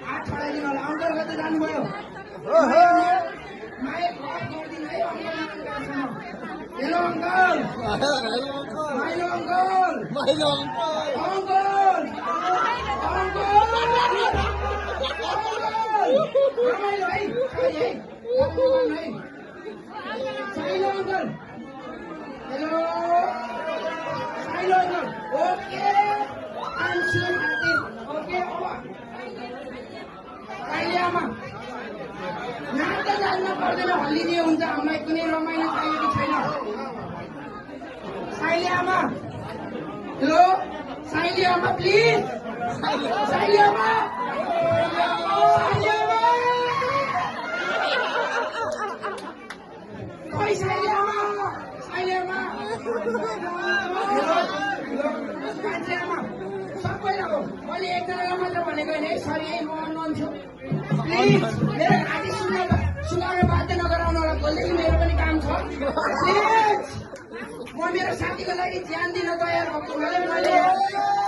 हात छडाइदिनु होला अङ्कल कतै जानुभयो हेलो अङ्कल माइलो अङ्कल अङ्कल रमाइलो है साइलो अङ्कल हेलो साइलो अङ्कल ओके ओके साइले आमा नाच्दा जान्न पर्दैन हल्लिदिए हुन्छ हामीलाई कुनै रमाइलो चाहिएको छैन साइले आमा हेलो साइले आमा प्लिज साइले आमा खोइ साइले आमा मान्छे आमा सबैलाई हो मैले एकजनालाई मात्र भनेको होइन है सरी है म अननोन छु प्लिज मेरो घाँटी सुगाउन बाध्य नगराउनु होला भोलिदेखि मेरो पनि काम छ प्लिज म मेरो साथीको लागि ज्यान दिन तयार भएको मैले